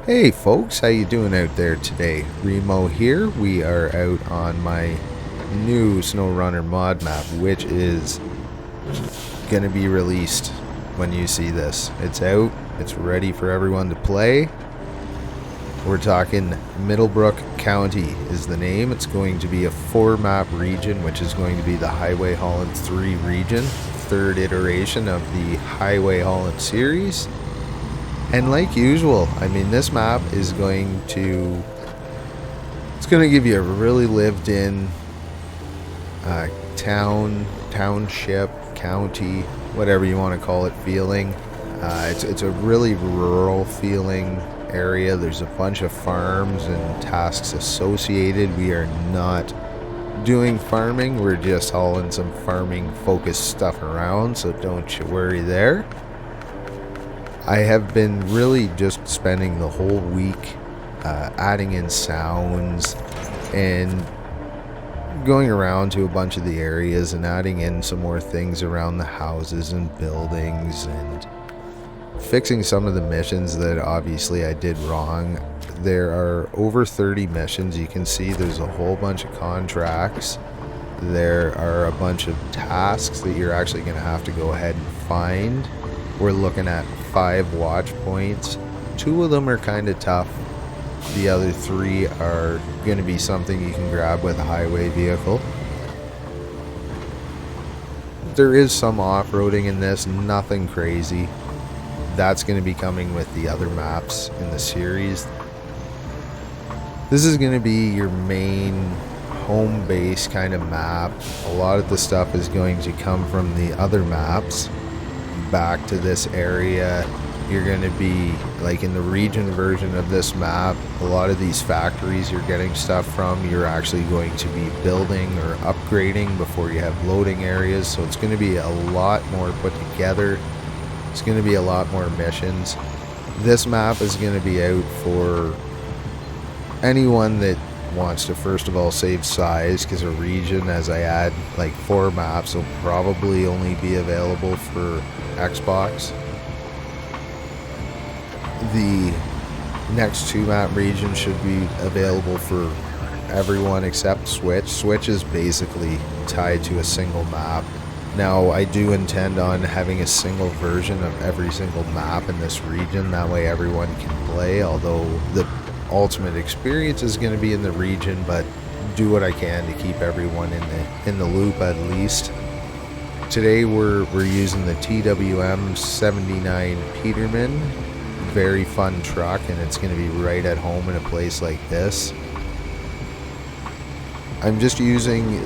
Hey folks, how you doing out there today? Remo here. We are out on my new Snowrunner Mod Map, which is going to be released when you see this. It's out, it's ready for everyone to play. We're talking Middlebrook County is the name. It's going to be a 4-map region, which is going to be the Highway Haulin 3 region, third iteration of the Highway Haulin series. And like usual, I mean, this map is going to give you a really lived in township, county, whatever you want to call it, feeling. It's a really rural feeling area. There's a bunch of farms and tasks associated. We are not doing farming. We're just hauling some farming focused stuff around, so don't you worry there. I have been really just spending the whole week adding in sounds and going around to a bunch of the areas and adding in some more things around the houses and buildings and fixing some of the missions that obviously I did wrong. There are over 30 missions. You can see there's a whole bunch of contracts. There are a bunch of tasks that you're actually going to have to go ahead and find. We're looking at 5 watch points. 2 of them are kind of tough. The other 3 are going to be something you can grab with a highway vehicle. There is some off-roading in this, nothing crazy. That's going to be coming with the other maps in the series. This is going to be your main home base kind of map. A lot of the stuff is going to come from the other maps back to this area. You're going to be like in the region version of this map. A lot of these factories you're getting stuff from, you're actually going to be building or upgrading before you have loading areas. So it's going to be a lot more put together. It's going to be a lot more missions. This map is going to be out for anyone that wants to, first of all, save size, because a region, as I add like 4 maps, will probably only be available for Xbox. The next 2 map regions should be available for everyone except Switch. Switch is basically tied to a single map. Now, I do intend on having a single version of every single map in this region. That way everyone can play, although the ultimate experience is going to be in the region, but do what I can to keep everyone in the loop at least. Today we're using the TWM 79 Peterman. Very fun truck, and it's going to be right at home in a place like this. I'm just using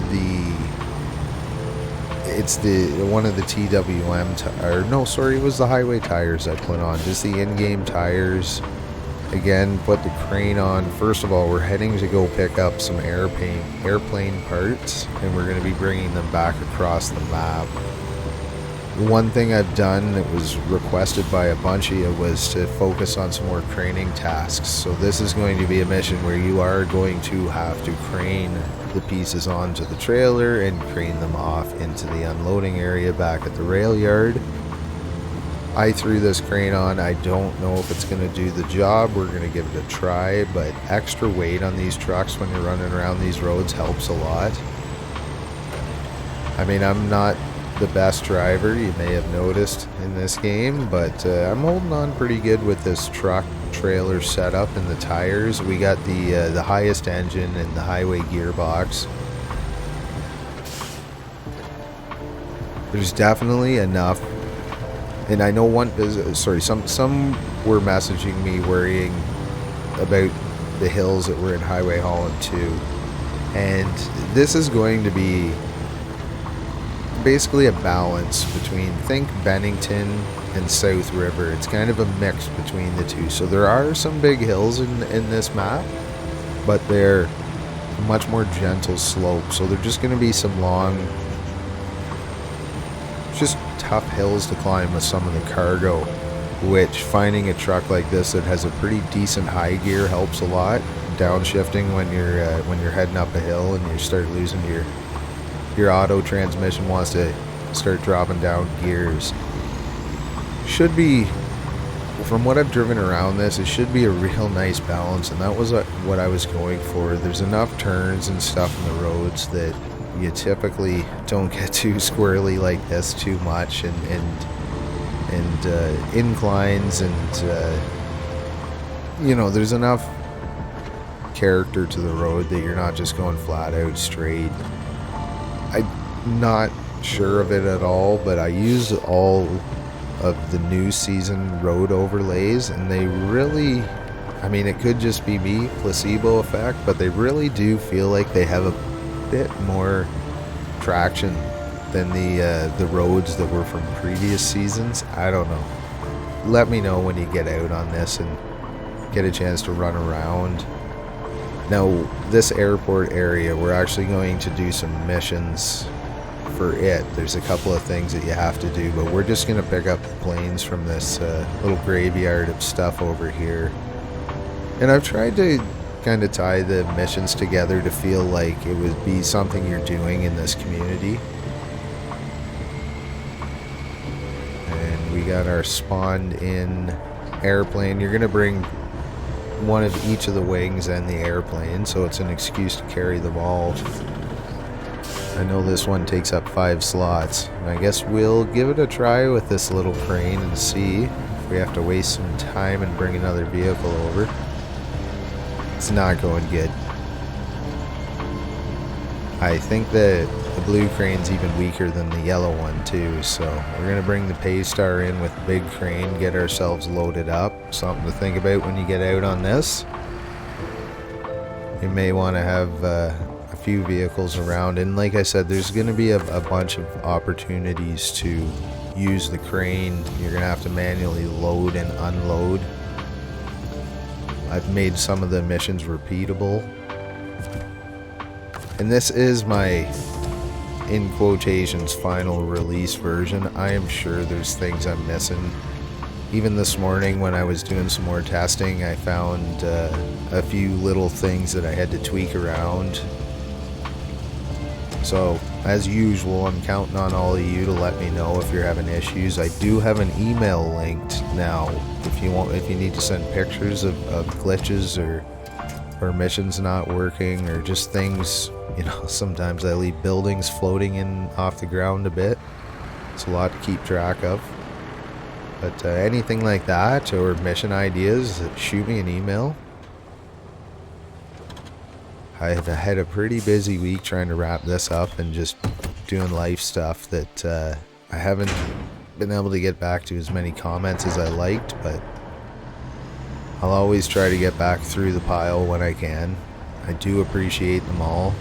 one of the TWM it was the highway tires I put on, just the in-game tires. Again, put the crane on. First of all, we're heading to go pick up some airplane parts, and we're going to be bringing them back across the map. One thing I've done that was requested by a bunch of you was to focus on some more craning tasks. So this is going to be a mission where you are going to have to crane the pieces onto the trailer and crane them off into the unloading area back at the rail yard. I threw this crane on. I don't know if it's going to do the job. We're going to give it a try, but extra weight on these trucks when you're running around these roads helps a lot. I mean, I'm not the best driver, you may have noticed in this game, but I'm holding on pretty good with this truck trailer setup and the tires. We got the highest engine and the highway gearbox. There's definitely enough. And I know some were messaging me worrying about the hills that were in Highway Haulin 2. And this is going to be basically a balance between, think Bennington and South River. It's kind of a mix between the two. So there are some big hills in this map, but they're much more gentle slopes. So they're just going to be some long, just tough hills to climb with some of the cargo, which finding a truck like this that has a pretty decent high gear helps a lot. Downshifting when you're heading up a hill and you start losing your auto transmission wants to start dropping down gears. Should be from what I've driven around this, it should be a real nice balance, and that was what I was going for. There's enough turns and stuff in the roads that you typically don't get too squirrely like this too much, and inclines, and you know, there's enough character to the road that you're not just going flat out straight. I'm not sure of it at all, but I use all of the new season road overlays, and they really, I mean, it could just be me, placebo effect, but they really do feel like they have a bit more traction than the roads that were from previous seasons. I don't know. Let me know when you get out on this and get a chance to run around. Now, this airport area, we're actually going to do some missions for it. There's a couple of things that you have to do, but we're just going to pick up the planes from this little graveyard of stuff over here. And I've tried to kind of tie the missions together to feel like it would be something you're doing in this community. And we got our spawned in airplane. You're going to bring one of each of the wings and the airplane, so it's an excuse to carry them all. I know this one takes up 5 slots, and I guess we'll give it a try with this little crane and see if we have to waste some time and bring another vehicle over. It's not going good. I think that the blue crane's even weaker than the yellow one too, so we're going to bring the Paystar in with the big crane, get ourselves loaded up. Something to think about when you get out on this. You may want to have a few vehicles around, and like I said, there's going to be a bunch of opportunities to use the crane. You're going to have to manually load and unload. I've made some of the missions repeatable. And this is my, in quotations, final release version. I am sure there's things I'm missing. Even this morning when I was doing some more testing, I found a few little things that I had to tweak around. So, as usual, I'm counting on all of you to let me know if you're having issues. I do have an email linked now if you need to send pictures of glitches or missions not working, or just things, you know, sometimes I leave buildings floating in off the ground a bit. It's a lot to keep track of. But anything like that, or mission ideas, shoot me an email. I've had a pretty busy week trying to wrap this up and just doing life stuff that I haven't been able to get back to as many comments as I liked, but I'll always try to get back through the pile when I can. I do appreciate them all.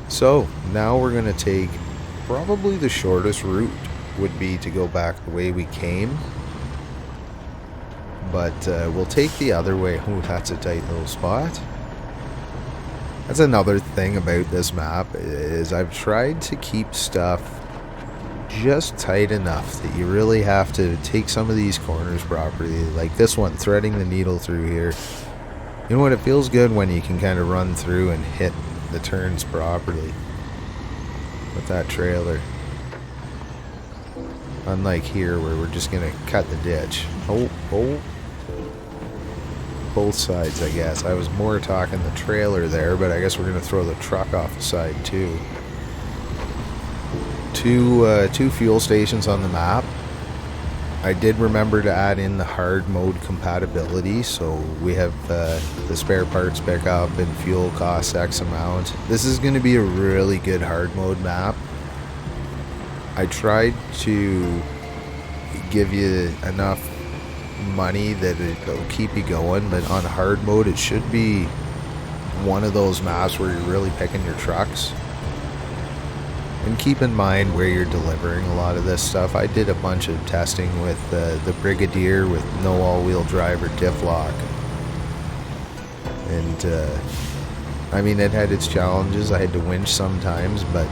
So now we're going to take probably the shortest route would be to go back the way we came. But we'll take the other way. Ooh, that's a tight little spot. That's another thing about this map, is I've tried to keep stuff just tight enough that you really have to take some of these corners properly. Like this one, threading the needle through here. You know what, it feels good when you can kind of run through and hit the turns properly with that trailer. Unlike here where we're just going to cut the ditch. Oh. Both sides, I guess. I was more talking the trailer there, but I guess we're going to throw the truck off the side too. Two fuel stations on the map. I did remember to add in the hard mode compatibility, so we have the spare parts pickup and fuel costs X amount. This is going to be a really good hard mode map. I tried to give you enough money that it'll keep you going, but on hard mode it should be one of those maps where you're really picking your trucks. And keep in mind where you're delivering a lot of this stuff. I did a bunch of testing with the Brigadier with no all-wheel drive or diff lock, and I mean, it had its challenges. I had to winch sometimes, but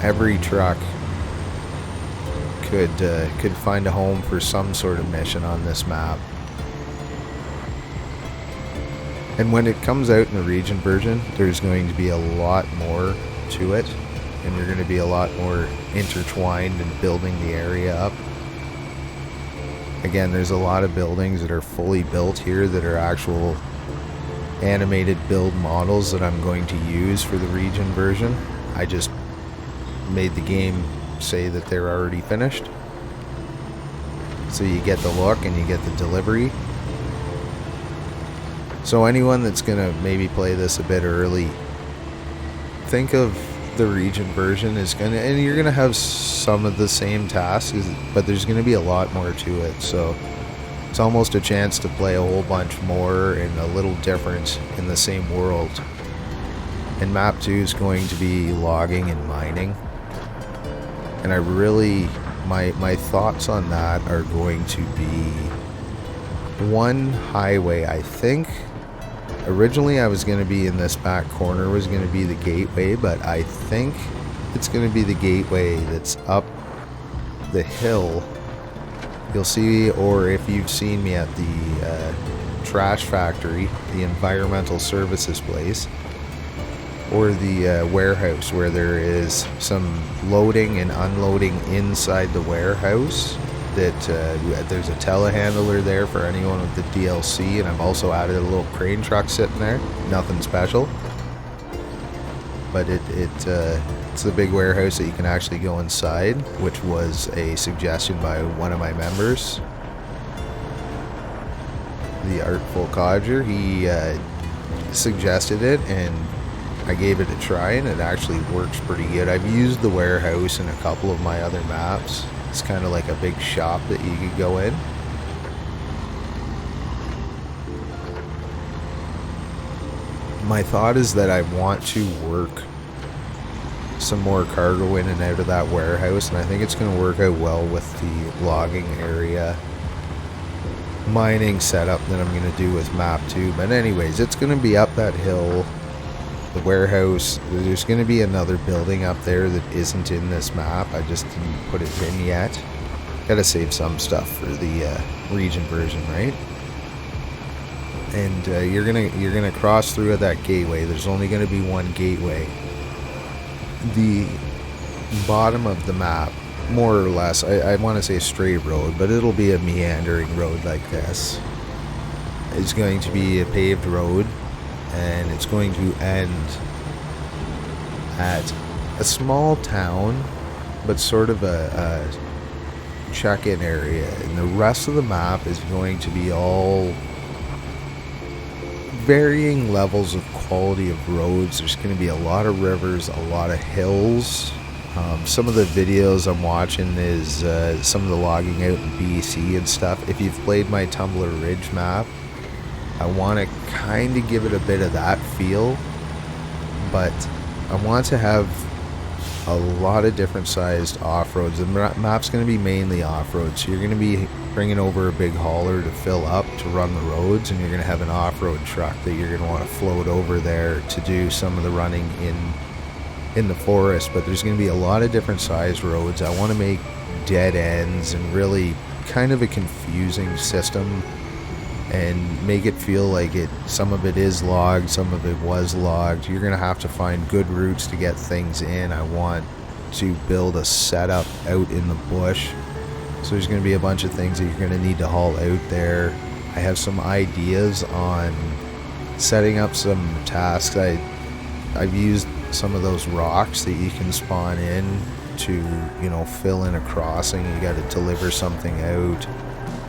every truck could find a home for some sort of mission on this map. And when it comes out in the region version, there's going to be a lot more to it, and you're going to be a lot more intertwined in building the area up. Again, there's a lot of buildings that are fully built here that are actual animated build models that I'm going to use for the region version. I just made the game say that they're already finished. So you get the look and you get the delivery. So anyone that's going to maybe play this a bit early, think of the region version is going to, and you're going to have some of the same tasks, but there's going to be a lot more to it. So it's almost a chance to play a whole bunch more and a little different in the same world. And map 2 is going to be logging and mining. And I really, my thoughts on that are going to be one highway. I think originally I was going to be in this back corner was going to be the gateway, but I think it's going to be the gateway that's up the hill. You'll see, or if you've seen me at the trash factory, the environmental services place, or the warehouse where there is some loading and unloading inside the warehouse, that there's a telehandler there for anyone with the DLC, and I've also added a little crane truck sitting there. Nothing special, but it's the big warehouse that you can actually go inside, which was a suggestion by one of my members, the Artful Codger. He suggested it, and I gave it a try, and it actually works pretty good. I've used the warehouse in a couple of my other maps. It's kind of like a big shop that you could go in. My thought is that I want to work some more cargo in and out of that warehouse, and I think it's going to work out well with the logging area mining setup that I'm going to do with map 2. But anyways, it's going to be up that hill. The warehouse, there's going to be another building up there that isn't in this map. I just didn't put it in yet. Gotta save some stuff for the region version, right? And you're gonna cross through at that gateway. There's only going to be one gateway. The bottom of the map, more or less, I want to say a straight road, but it'll be a meandering road like this. It's going to be a paved road, and it's going to end at a small town, but sort of a check-in area, and the rest of the map is going to be all varying levels of quality of roads. There's going to be a lot of rivers, a lot of hills. Some of the videos I'm watching is some of the logging out in BC and stuff. If you've played my Tumbler Ridge map, I want to kind of give it a bit of that feel, but I want to have a lot of different sized off-roads. The map's going to be mainly off-road, so you're going to be bringing over a big hauler to fill up to run the roads, and you're going to have an off-road truck that you're going to want to float over there to do some of the running in the forest. But there's going to be a lot of different sized roads. I want to make dead ends and really kind of a confusing system, and make it feel like some of it is logged, some of it was logged. You're gonna have to find good routes to get things in. I want to build a setup out in the bush, so there's gonna be a bunch of things that you're gonna need to haul out there. I have some ideas on setting up some tasks. I've used some of those rocks that you can spawn in to, you know, fill in a crossing. You got to deliver something out.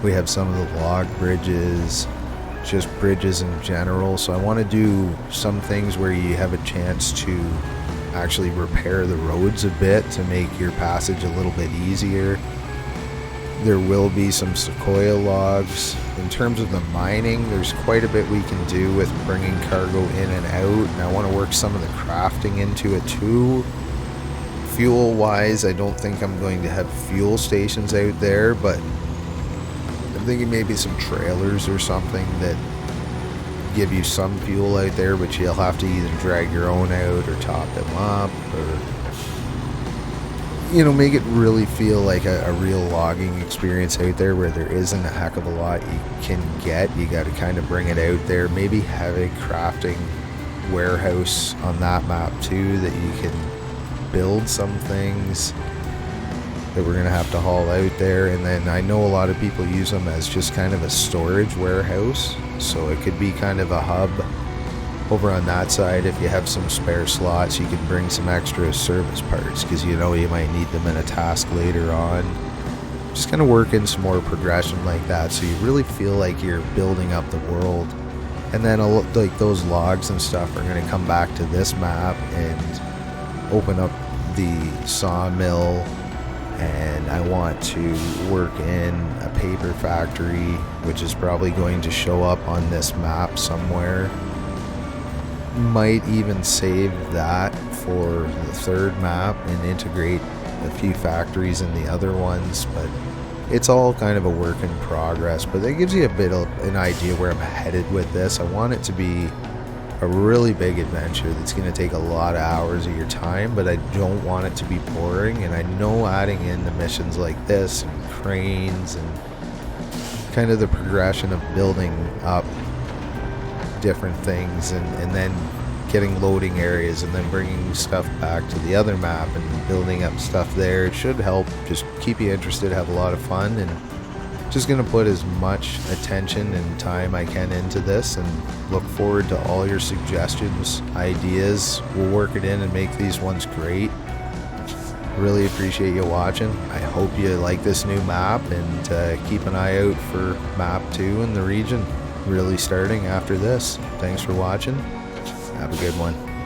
We have some of the log bridges, just bridges in general. So I want to do some things where you have a chance to actually repair the roads a bit to make your passage a little bit easier. There will be some sequoia logs. In terms of the mining, there's quite a bit we can do with bringing cargo in and out, and I want to work some of the crafting into it too. Fuel wise, I don't think I'm going to have fuel stations out there, but I'm thinking maybe some trailers or something that give you some fuel out there, but you'll have to either drag your own out or top them up, or, you know, make it really feel like a real logging experience out there where there isn't a heck of a lot you can get. You got to kind of bring it out there. Maybe have a crafting warehouse on that map too that you can build some things that we're gonna have to haul out there. And then I know a lot of people use them as just kind of a storage warehouse, so it could be kind of a hub over on that side. If you have some spare slots, you can bring some extra service parts, because you know you might need them in a task later on. Just kind of work in some more progression like that, so you really feel like you're building up the world. And then like those logs and stuff are going to come back to this map and open up the sawmill. And I want to work in a paper factory, which is probably going to show up on this map somewhere. Might even save that for the third map and integrate a few factories in the other ones, but it's all kind of a work in progress. But that gives you a bit of an idea where I'm headed with this. I want it to be a really big adventure that's going to take a lot of hours of your time, but I don't want it to be boring. And I know adding in the missions like this and cranes and kind of the progression of building up different things and then getting loading areas and then bringing stuff back to the other map and building up stuff there, it should help just keep you interested, have a lot of fun. And just going to put as much attention and time I can into this, and look forward to all your suggestions, ideas. We'll work it in and make these ones great. Really appreciate you watching. I hope you like this new map, and keep an eye out for map 2 in the region really starting after this. Thanks for watching. Have a good one.